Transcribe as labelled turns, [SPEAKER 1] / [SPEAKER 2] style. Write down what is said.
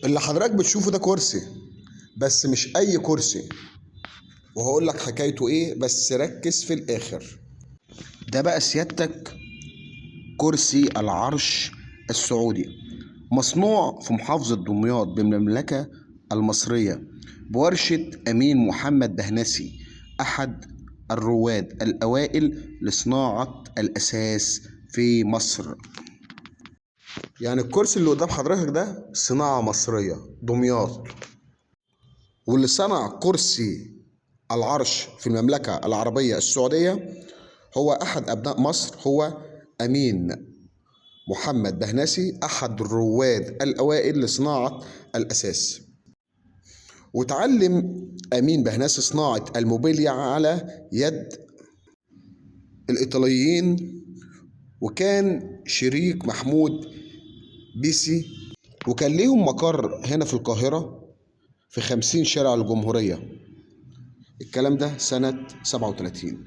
[SPEAKER 1] اللي حضرتك بتشوفه ده كرسي، بس مش اي كرسي، وهقول لك حكايته ايه، بس ركز في الاخر. ده بقى سيادتك كرسي العرش السعودي، مصنوع في محافظة دمياط بالمملكة المصرية بورشة أمين محمد بهنسي، أحد الرواد الأوائل لصناعة الأساس في مصر. يعني الكرسي اللي قدام حضرتك ده صناعة مصرية دمياط. واللي صنع كرسي العرش في المملكة العربية السعودية هو أحد أبناء مصر، هو أمين محمد بهنسي، أحد الرواد الأوائل لصناعة الأساس. وتعلم أمين بهنسي صناعة الموبيليا على يد الإيطاليين، وكان شريك محمود بيسي، وكان ليهم مقر هنا في القاهرة في 50 شارع الجمهورية. الكلام ده سنة 37.